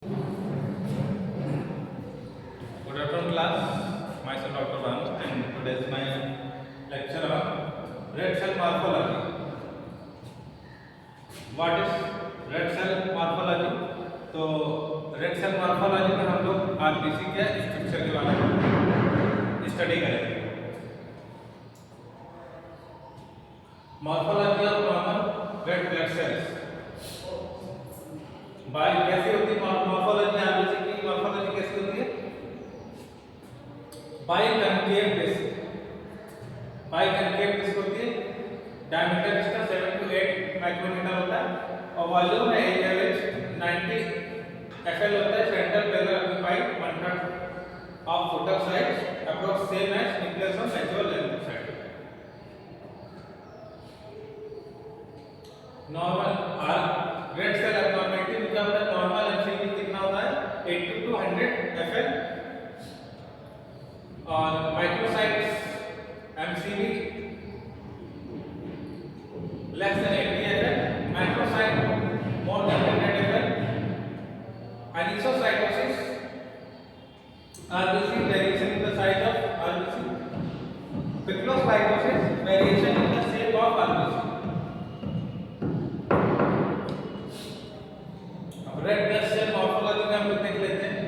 Good afternoon, class. Myself Dr. Rams, and today is my lecture on red cell morphology. What is red cell morphology? तो red cell morphology में हम लोग RBC के structure के बारे में study करेंगे. Morphology of normal red blood cells. बाय कैसे होती है मॉर्फोलॉजी? आरबीसी की मॉर्फोलॉजी कैसे होती है? Biconcave disc. बाइकनकेव डिस्क होती है. डायमीटर इसका 7 to 8 माइक्रोमीटर होता है और वॉल्यूम है एवरेज 90 FL होता है. Central pallor occupied 1/3 of footer size approx same as nucleus of natural length side. Normal red cell abnormality में क्या होता है? नॉर्मल एमसीवी कितना होता है? 80 to 100 FL और microsites MCV less than 80 FL, macrocyte more than 100 FL. Anisocytosis, RBC variation in the size of RBC. Piclocytosis, variation in the shape of RBC. अब red blood cell morphology में हम लोग देख लेते हैं.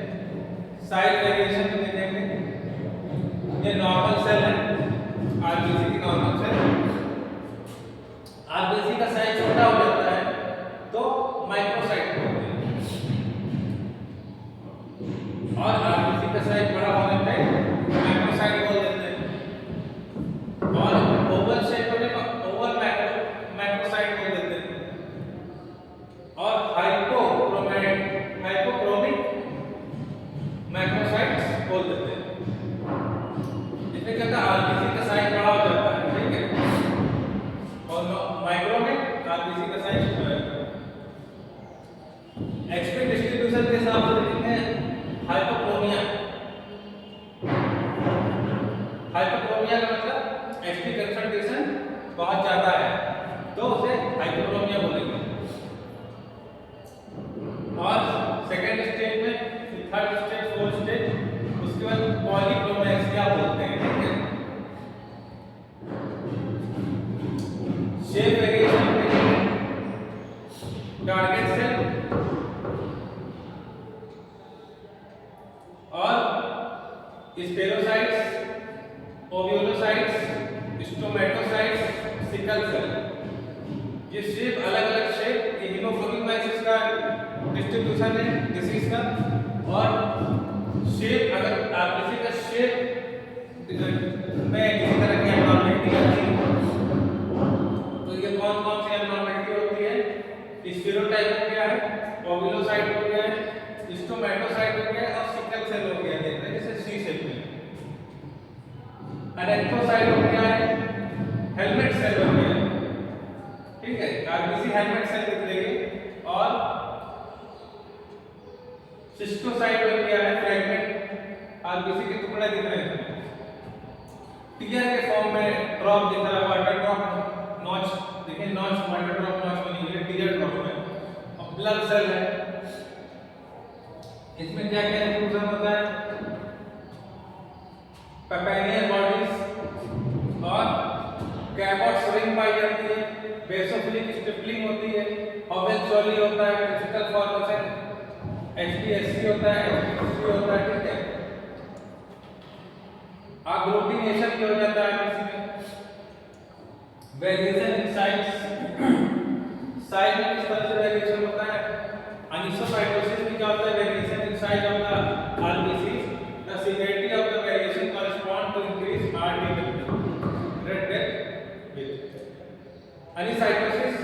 साइज वेरिएशन में देखेंगे. ये नॉर्मल सेल है, आरबीसी की नॉर्मल सेल. आरबीसी का साइज छोटा हो जाता है तो माइक्रोसाइट होते हैं और आरबीसी का साइज बड़ा होने पे मैक्रोसाइट बोल देते हैं और ओवल शेप होने पर ओवल मैक्रोसाइट बोल देते हैं और हाइपोक्रोमिक मैक्रोसाइट्स बोल देते हैं. इसमें क्या होता है? आरबीसी का साइज बड़ा हो जाता है, ठीक है, और माइक्रो में आरबीसी का साइज छोटा है. एक्सपी डिस्ट्रीब्यूशन के हिसाब से देखेंगे. हाइपोक्रोमिया का मतलब एक्सपी कंसंट्रेशन बहुत ज्यादा है तो उसे हाइपोक्रोमिया बोलेंगे. और सेकंड स्टेज में, थर्ड स्टेज, फोर्थ स्टेज, उसके बाद पॉलीक्रोमैक्सिया बोलते हैं, ठीक है. शेप वेरिएशन में टारगेट सेल और स्पेरोसाइट्स, ओव्यूलोसाइट्स, स्टोमेटोसाइट्स, सिकल सेल. ये शेप अलग अलग शेप. ये हीमोग्लोबिन का डिस्ट्रीब्यूशन है डिसीज का. और शेप अगर आरबीसी का शेप में किसी तरह की एब्नॉर्मलिटी आती है तो ये कौन कौन सी एब्नॉर्मलिटी होती है? स्पेरोटाइप हो गया है, ओव्यूलोसाइट हो गया है, स्टोमेटोसाइट हो गया और सिकल सेल हो गया है, जैसे सी शेप में. एरेथ्रोसाइट हो गया है, हेलमेट सेल हो गया है, ठीक है. आरबीसी हेलमेट सेल दिख रही है. और सिस्टोसाइट हो गया है, फ्रैगमेंट आरबीसी के टुकड़े दिख रहे हैं. टीयर के फॉर्म में ड्रॉप दिख रहा है, वाटर ड्रॉप, नॉच. देखिए नॉच, वाटर ड्रॉप नॉच बनी हुई है टीयर ड्रॉप में. और ब्लड सेल है. इसमें क्या क्या इंक्लूजन होता है? पैपेनियल बॉडीज और कैबॉट रिंग पाई जाती है. बेसोफिलिक स्टिपलिंग होती है. ओवेल चोली होता है. क्रिस्टल फॉर्मेशन एचपीएससी होता है, एचपीएससी होता है, ठीक है. अग्लूटिनेशन भी हो जाता है किसी में. वेरिएशन इन साइज में किस तरह से वेरिएशन होता है? अनिसोसाइटोसिस में क्या होता है? Variation in size of the RBC. The severity of the variation correspond to increase RD red with. Anisocytosis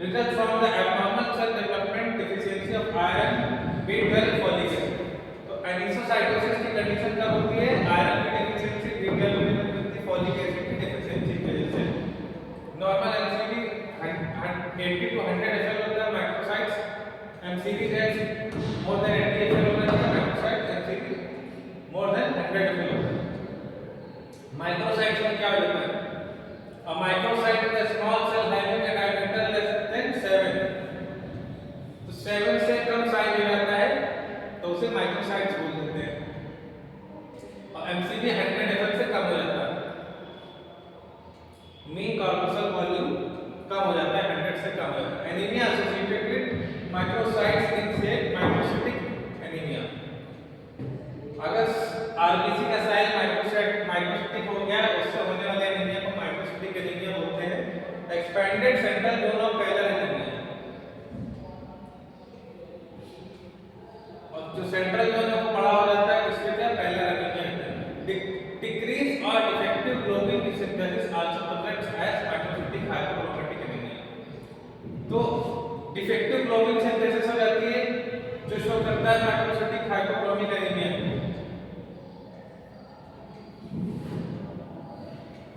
result from the abnormal cell development deficiency of iron, B12, folic acid. तो anisocytosis की condition कब होती है? Iron की deficiency, B12 की deficiency, folic acid की deficiency की वजह से. नॉर्मल एमसीवी 80 to 100 FL होता है. माइक्रोसाइट्स एमसीवी है मोर देन 80 FL होता है. माइक्रोसाइट्स एमसीवी मोर देन 100 FL होता है. माइक्रोसाइट्स में क्या होता है? A microcyte is a small cell having a diameter less than 7. तो 7 से कम साइज हो जाता है उसे माइक्रोसाइट्स बोल देते हैं। और एमसीवी 100 ml से कम हो जाता है, मीन कॉर्पसल वॉल्यूम कम हो जाता है, 100 से कम हो जाता है। एनीमिया एसोसिएटेड विद माइक्रोसाइट्स इन से माइक्रोसिटिक एनीमिया। अगर आरबीसी का साइज माइक्रोसिटिक हो गया, उससे होने वाले एनीमिया को माइक्रोसिटिक एनीमिया बोलते हैं। Expanded central zone of parallel anaemia, और जो सेंट्रल जोन है वो बड़ा हो जाता है, इसलिए क्या पैरेलल एनीमिया। डिक्रीज और डिफेक्टिव ग्लोबिन की synthesis also presents as microcytic hypochromatic anaemia. तो डिफेक्टिव ग्लोबिन सिंथेसिस हो जाती है जो शो करता है microcytic hypochromic anaemia.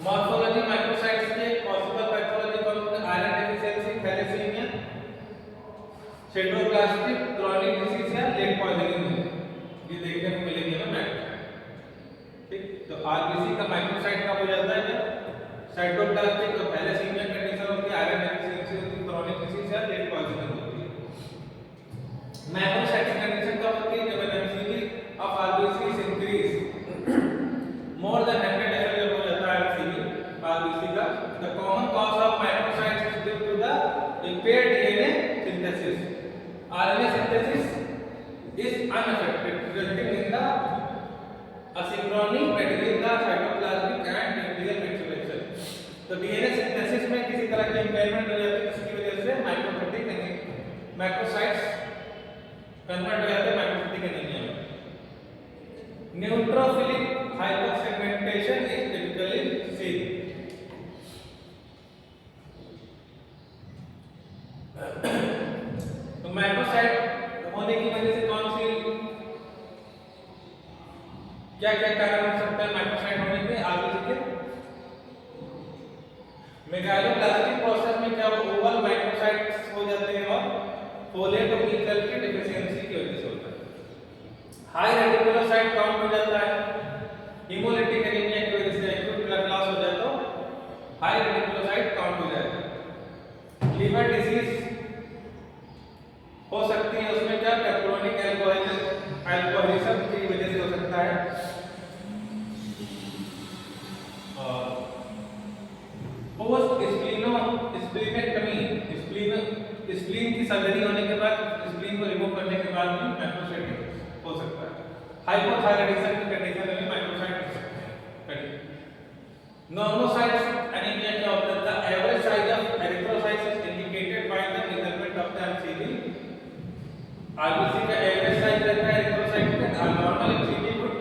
Morphology microcytes के पॉसिबल पैथोलॉजी कौन? Iron deficiency, thalassaemia, sideroblastic chronic disease या लेड पॉइजनिंग, ये देखने को मिलेगी ना मैक्रोसाइट। ठीक, तो आरबीसी का माइक्रोसाइट कब हो जाता है जब साइटोप्लास्टिक और थैलेसीमिया कंडीशन होती है, आयरन डेफिशिएंसी होती है, क्रॉनिक डिसीज या लेड पॉइजनिंग होती है। मैक्रोसाइट कंडीशन कब होती है? जब MCV of RBC is increase more than 100 ml जब हो जाता है एमसीवी आरबीसी का। The common cause of microcytes is due to the impaired DNA synthesis. RNA synthesis is unaffected, resulting in the asynchrony between the cytoplasmic and nuclear maturation. तो DNA synthesis में किसी तरह की impairment हो जाती है, जिसकी वजह से मैक्रोसाइट्स कन्वर्ट हो जाते हैं माइक्रोसिटिक एनीमिया में। Neutrophilic hyposegmentation is typically seen. तो मैक्रोसाइट होने की वजह से कौन सी क्या क्या कारण हो सकता है मैक्रोसाइट होने के? आरबीसी के मेगालोब्लास्टिक प्रोसेस में क्या ओवल माइक्रोसाइट्स हो जाते हैं और फोलेट और मिनरल की डेफिशिएंसी की वजह से होता है। हाई रेटिकुलोसाइट काउंट हो जाता है, हीमोलिटिक एनीमिया की वजह से एक्यूट ब्लड लॉस हो जाए तो हाई रेटिकुलोसाइट काउंट हो जाएगा। लीवर डिजीज हो सकती है, उसमें क्या क्रोनिक अल्कोहलिज्म की वजह से हो सकता है। और पोस्ट स्प्लीनेक्टमी, स्प्लीन की सर्जरी होने के बाद स्प्लीन को रिमूव करने के बाद भी मैक्रोसाइटिक हो सकता है। हाइपोथायराइडिज्म की कंडीशन में भी मैक्रोसाइट हो सकते हैं। नॉर्मोसाइट्स एनीमिया क्या होता है? The average size of erythrocytes is indicated by the measurement of the MCV. RBC का एवरेज साइज रहता है एरिथ्रोसाइट का, normal MCV would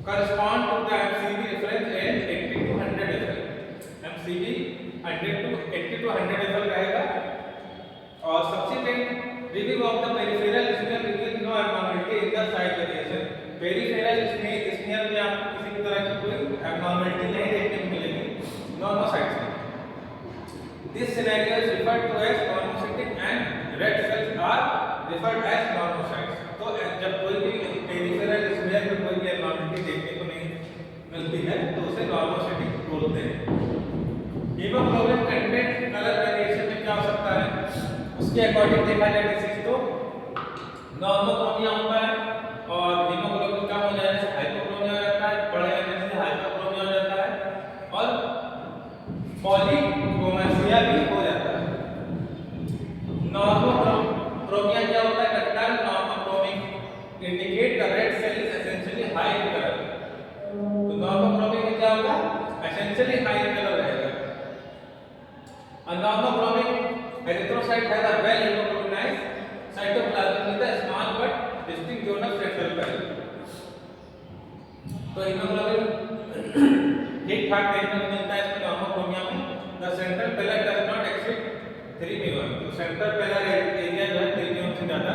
correspond to the MCV reference range 80 to 100 ml. MCV 80 to 100 ml रहेगा। और subsequent review of the peripheral smear reveals no abnormality in the size variation. Peripheral smear में आपको किसी भी तरह की कोई abnormality नहीं देखने को मिलेगी normocytes में। This scenario is referred to as normocytic and red cells are referred as normocytes. तो जब कोई भी पेरिफेरल स्मेयर में कोई भी एब्नॉर्मलिटी देखने को नहीं मिलती है तो उसे नॉर्मोसाइटिक बोलते हैं। हीमोग्लोबिन कंटेंट कलर वेरिएशन में क्या हो सकता है? उसके अकॉर्डिंग देखा जाए डिसीज तो नॉर्मोक्रोमिया होता है, और हीमोग्लोबिन कम हो जाने से हाइपोक्रोमिया हो जाता है, बढ़ जाने से हाइपोक्रोमिया हो जाता है, और पॉलीक्रोमेसिया भी हो जाता है। नॉर्मोक्रोमिया क्या होता है? Normal indicate the red cell is essentially high in color. तो नॉर्मोक्रोमिक में क्या होगा? Essentially high in color रहेगा। A normochromic erythrocyte has a well hemoglobinized cytoplasm with a small but distinct zone of central pallor. तो haemoglobin ठीक ठाक देखने को मिलता है इसमें नॉर्मोक्रोमिया में। The central pallor does not exceed 3 μm. तो सेंट्रल पैलर एरिया जो है 3 μm से ज्यादा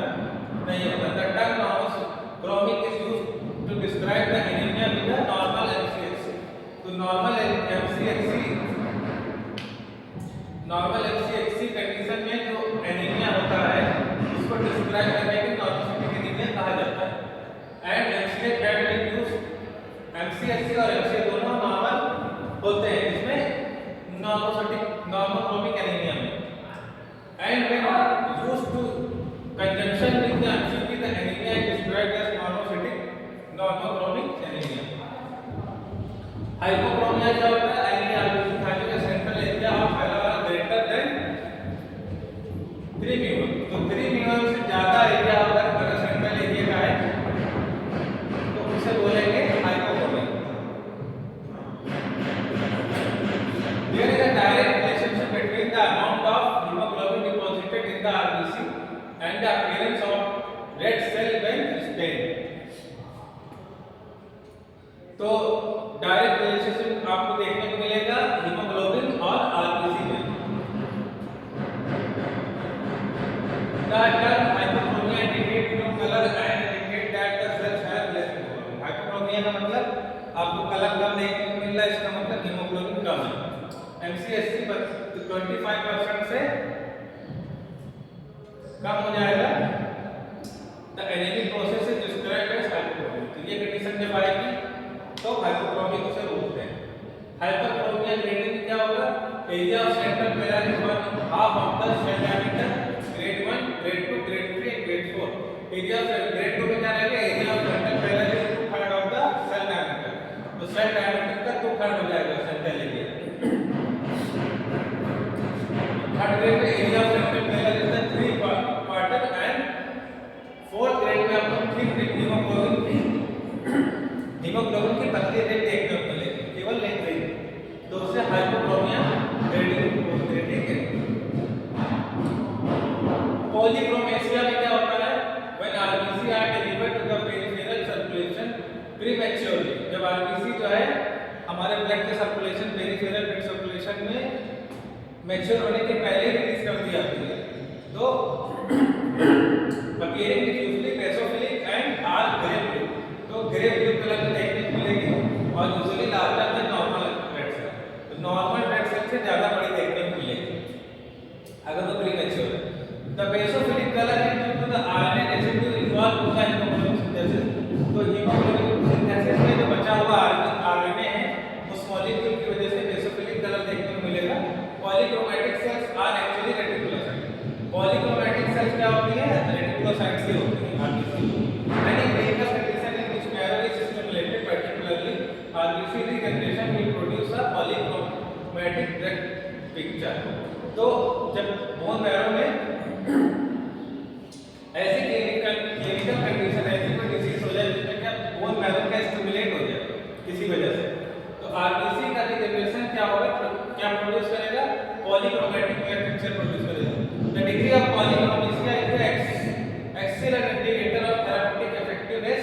नहीं होता। The term normochromic is used to describe the anemia with a normal MCHC. तो नॉर्मल MCHC कंडीशन में जो एनीमिया होता है उसको डिस्क्राइब करने के नॉर्मोसिटिक एनीमिया कहा जाता है। And MCH that we use MCHC और MCH दोनों नॉर्मल होते हैं इसमें नॉर्मोक्रोमिक एनीमिया में। And when used to conjunction with the MCP the anemia is hypochromia क्या होता है? एनी आरबीसी खाली का सेंट्रल एरिया ऑफ पहला वाला ग्रेटर देन 3 म्यू। तो 3 म्यू से ज्यादा एरिया अगर सेंट्रल एरिया का है तो उसे बोलेंगे hypochromia. There is a direct relationship between the amount of haemoglobin deposited in the RBC and the appearance of red cell when stained. तो डायरेक्ट रिलेशनशिप आपको देखने को मिलेगा हीमोग्लोबिन और आरबीसी में। The term hypochromia indicates no color and indicate that the cells have less hemoglobin. Hypochromia का मतलब आपको कलर कम देखने को मिल रहा है, इसका मतलब हीमोग्लोबिन कम है। MCSC 25% से कम हो जाएगा। The anemic process is described as hypochromia. तो ये कंडीशन जब आएगी तो हाइपोक्रोमिया से रोकते हैं। हाइपरक्रोमिया ग्रेडिंग में क्या होगा? Area of central pallor is 1/2 of the cell diameter grade 1, grade 2, grade 3 and grade 4। Area of grade 2 में क्या रहेगा? Area of central pallor is 2/3 of the cell diameter. तो सेल डायमीटर का 2/3 हो जाएगा सेंट्रल एरिया। थर्ड ग्रेड में area of central pallor is the 3/4 and fourth grade में आपको 3 ग्रेड हीमोग्लोबिन की पतली रेट देखने को मिलेगी, केवल लेंथ रेट। तो उसे हाइपोक्रोमिया ग्रेडिंग बोलते हैं। पॉलीक्रोमेसिया में क्या होता है? When RBC are delivered to the peripheral circulation prematurely. जब आरबीसी जो है हमारे ब्लड के सर्कुलेशन पेरिफेरल ब्लड सर्कुलेशन में मैच्योर होने के पहले रिलीज कर दी जाती है, तो appearing diffusely basophilic and are grey blue. तो ग्रे ब्लू कलर में देखने को मिलेगी और usually larger than normal red cell. तो नॉर्मल रेड सेल से ज्यादा बड़ी देखने को मिलेगी अगर वो प्रीमैच्योर है। The basophilic colour is due to the RNA residue involve in the haemoglobin synthesis. तो हीमोग्लोबिन सिंथेसिस में जो बचा हुआ आरएनए है उस मॉलिक्यूल की वजह से बेसोफिलिक कलर देखने को मिलेगा। Polychromatic cells are actually reticulocyte. Polychromatic cells क्या होती है? रेटिकुलोसाइट से होती है RBC. And in various condition in which marrow is stimulated, particularly RBC regeneration will produce a polychromatic red picture। तो जब बोन मैरो में ऐसी क्लिनिकल कंडीशन ऐसी कोई डिजीज हो जाए जिसमें क्या बोन मैरो का स्टिमुलेट हो जाए किसी वजह से, तो आरबीसी का रिजेनरेशन क्या होगा? क्या प्रोड्यूस करेगा? पॉलीक्रोमैटिक रेड पिक्चर प्रोड्यूस करेगा। The degree of polychromasia is the excellent indicator of therapeutic effectiveness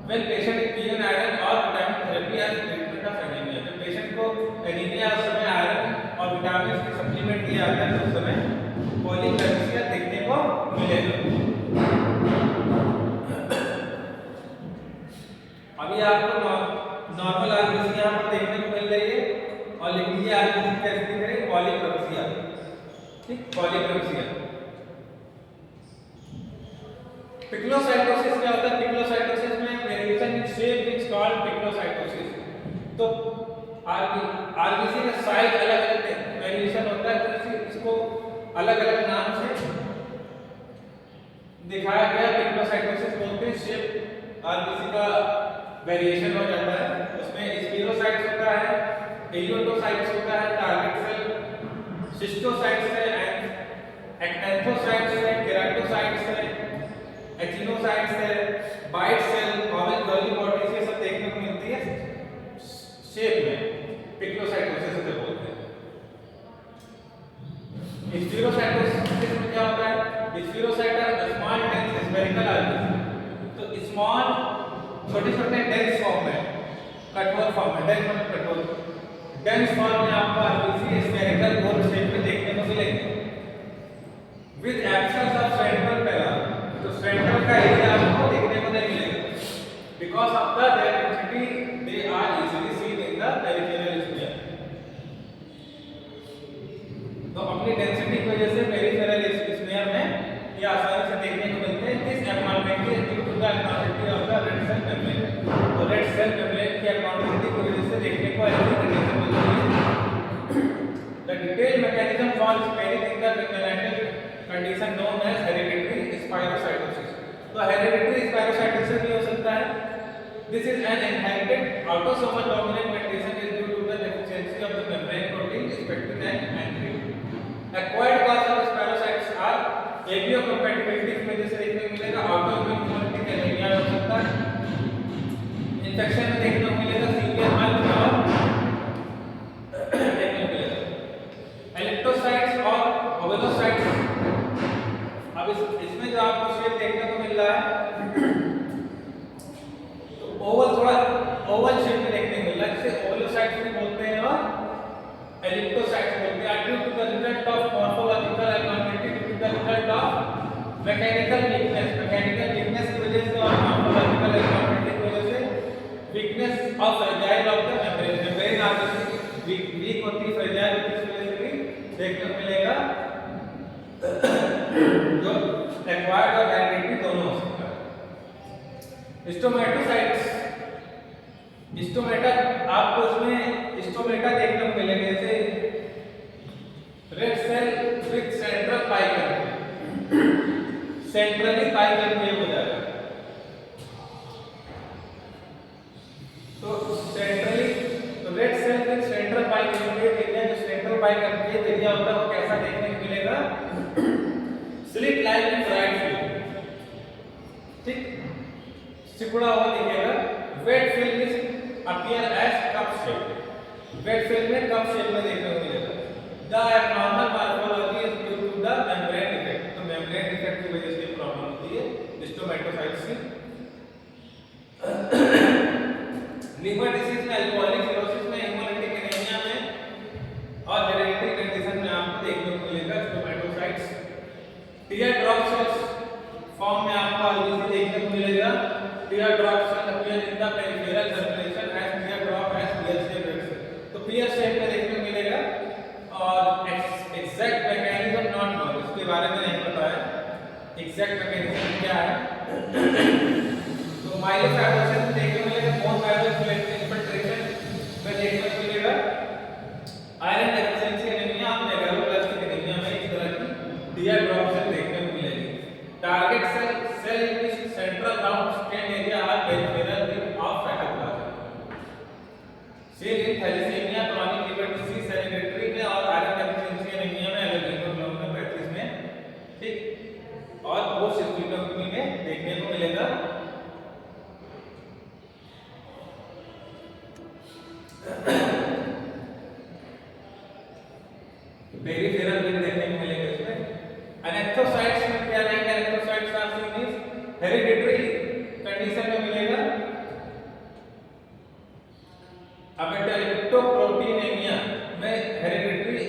when patient is given iron or vitamin therapy as treatment of anemia। जब पेशेंट को anaemia उस समय iron और vitamin के supplement दिया जाता है तो उस समय पॉलीक्रोमेसिया देखने को मिलेगा। अभी आपको नॉर्मल आरबीसी यहाँ पर देखने को मिल रही है और लिख लीजिए आरबीसी कैसे दिख रही है? पॉलीक्रोमेसिया। ठीक, पॉलीक्रोमेसिया। पिग्लोसाइटोसिस क्या होता है? पिग्लोसाइटोसिस में variation in shape is called poikilocytosis. तो आरबीसी का साइज अलग-अलग वेरिएशन होता है, तो इसको अलग-अलग नाम से दिखाया गया। पिग्लोसाइटोसिस बोलते हैं शेप आरबीसी का वेरिएशन हो जाता है। उसमें स्पिरोसाइट्स होता है, एरियोटोसाइट्स होता है, टारगेट सेल, सिस्टोसाइट्स है, एक्टिनोसाइट्स है, केराटोसाइट्स है, एचिनोसाइट्स है, बाइट सेल, ऑवेल गर्ली बॉडीज, ये सब देखने को मिलती है शेप में। पिग्लोसाइटोसिस से बोलते हैं। स्पिरोसाइटोसिस में क्या होता है? Spherocyte are small dense spherical RBC. तो स्मॉल छोटे-छोटे डेंस फॉर्म में, कठोर फॉर्म में, डेंस मतलब कठोर, डेंस फॉर्म में आपको आरबीसी स्फेरिकल गोल शेप में देखने को मिलेंगे विद एब्सेंस ऑफ सेंट्रल पेरा। तो सेंट्रल का एरिया आपको देखने को नहीं मिलेगा because of the density they are easily seen in the peripheral sphere. तो अपनी डेंसिटी की वजह से पेरिफेरल स्फीयर में ये आसानी से देखने को मिलते हैं। This abnormality is due to the abnormality of the red cell membrane. तो रेड सेल मेम्ब्रेन की एब्नॉर्मैलिटी की वजह से देखने को ऐसी कंडीशन मिलती है। The detail mechanism for sparing in the congenital condition known as hereditary spherocytosis. तो हेरेडिटरी स्पायरोसाइटोसिस भी हो सकता है This is an inherited autosomal dominant condition is due to the deficiency of the membrane protein spectrin and three. Acquired cause of spherocytes are एबियोकम्पैटिबिलिटी की वजह से देखने को मिलेगा, ऑटोइम्यून इम्यूनिटी का एनीमिया हो सकता है, इन्फेक्शन में देखने को मिलेगा सीवियर माइल्ड और देखने को मिलेगा इलेक्ट्रोसाइट्स और ओवेलोसाइट्स। अब इसमें जो आपको शेप देखने को मिल रहा है तो ओवल थोड़ा ओवल शेप में देखने को मिल रहा है, जिसे ओवेलोसाइट्स भी बोलते हैं और इलेक्ट्रोसाइट्स बोलते हैं। Due to the result of morphological abnormality, due to the result of mechanical weakness की वजह से और मॉर्फोलॉजिकल एबनॉर्मलिटी की वजह से weakness of fragile of the membrane, membrane आपकी वीक होती है, फ्रेजाइल होती है, इस वजह से भी देखने को मिलेगा जो एक्वायर्ड और हेरिडिटरी दोनों हो सकता है। स्टोमेटोसाइट्स, स्टोमेटा आपको उसमें स्टोमेटा देखने को मिलेगा जैसे रेड सेल विद सेंट्रल पाई करके, सेंट्रली पाई करके हो जाएगा। तो centrally red cell with central पाई करके एरिया, जो सेंट्रल पाई करके एरिया होता है वो कैसा देखने को मिलेगा, slit like in right film, ठीक, सिकुड़ा हुआ दिखेगा। Wet film is appear as cup shape, wet film में कप शेप में देखने को मिलेगा। The abnormal morphology is due to the membrane defect, तो मेम्ब्रेन डिफेक्ट की वजह से प्रॉब्लम होती है स्टोमेटोसाइट्स की। लिवर डिसीज में, अल्कोहलिक सिरोसिस में, हेमोलिटिक एनीमिया में और हेरेडिटरी कंडीशन में आपको देखने को मिलेगा stomatocytes. Tear drop cells form में आपको आलरेडी देखने को मिलेगा। Tear drop cell appear in the peripheral circulation as tear drop as pear shape red cell, तो पियर शेप में देखने को मिलेगा। और एग्जैक्ट मैकेनिज्म नॉट नोन, इसके बारे में नहीं पता है एग्जैक्ट मैकेनिज्म क्या है। तो माइलोफाइब्रोसिस में देखने को मिलेगा, बोन माइलो इन्फिल्ट्रेशन में देखने को मिलेगा। Iron deficiency anaemia, megaloblastic anaemia में इस तरह की टीयर ड्रॉप सेल देखने को मिलेगी। Target cell in this central round stain area are peripheral ring of cytoplasm. Cell in thalassaemia, chronic liver disease, hereditary में और आयरन डेफिशिएंसी एनीमिया में, एलोग्लोमेरुलोपैथीज में, ठीक, और पोस्ट स्क्लेरोटोमी में देखने को मिलेगा। पेरिफेरल रिंग देखने को मिलेगा इसमें। एनेक्टोसाइट्स में क्या रहेंगे, एनेक्टोसाइट्स are seen is hereditary condition में मिलेगा। अबेटोप्रोटीनेमिया में हेरिडिटरी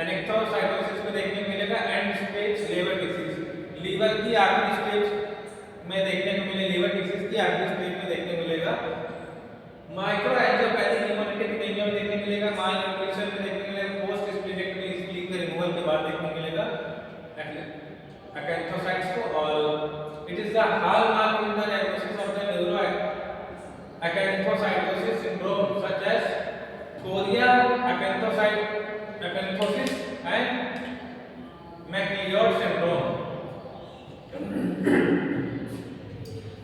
एनेक्टोसाइटोसिस में देखने को मिलेगा। End stage liver disease, liver की आखिरी स्टेज में देखने को मिलेगा, लीवर डिसीज की आखिरी स्टेज में देखने को मिलेगा। माइक्रो एंजियोपैथिक हेमोलिटिक एनीमिया में देखने को मिलेगा। माल न्यूट्रिशन में देखने को मिलेगा। पोस्ट स्प्लीनेक्टमी, स्प्लीन के रिमूवल के बाद देखने को मिलेगा अकैंथोसाइट्स को। और it is the hallmark in the diagnosis of the neuro acanthocytosis syndrome such as chorea acanthosis and McLeod syndrome.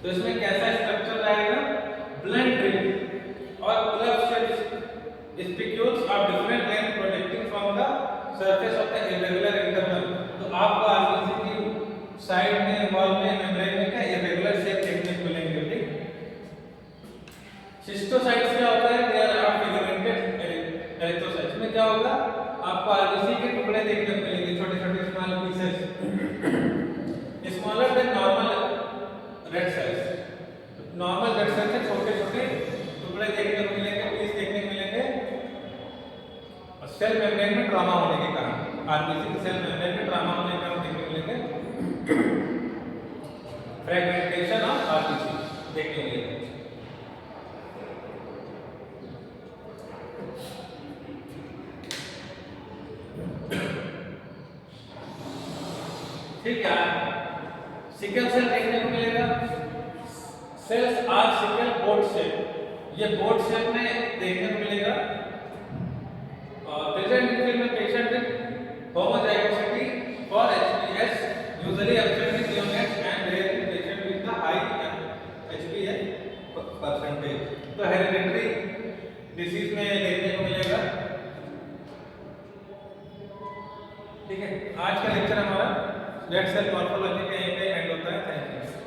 तो इसमें कैसा स्ट्रक्चर रहेगा, ब्लंट रिंग और club shaped spicules of different length projecting from the surface of the irregular interval. तो आपको RBC की side में, wall में, मेम्ब्रेन में क्या इरेगुलर शेप देखने को मिलेंगे, ठीक। सिस्टोसाइट्स क्या होता है, दे आर फिगमेंटेड एरिथ्रोसाइट्स में क्या होगा, आपको आरबीसी के टुकड़े देखने को मिलेंगे, छोटे-छोटे small pieces, smaller than normal red cells. Normal red cells से छोटे-छोटे टुकड़े देखने को मिलेंगे, पीस देखने को मिलेंगे। और सेल मेम्ब्रेन में ट्रॉमा होने के कारण, आरबीसी की सेल मेम्ब्रेन में ट्रॉमा होने के कारण देखने को मिलेंगे फ्रैगमेंटेशन ऑफ आरबीसी देखने को मिलेगा। ठीक है, सिकल सेल देखने को मिलेगा। Cells are sickle board shape, ये बोर्ड शेप में देखने को मिलेगा। प्रेजेंट इन फिल्म में patient with homozygosity for HbS, usually absent in neonates and rare in patient with the high HbS percentage. तो हेरिडिटरी डिसीज में देखने को मिलेगा। ठीक है, आज का लेक्चर हमारा रेड सेल मॉर्फोलॉजी का यहीं पे एंड होता है। Thank you.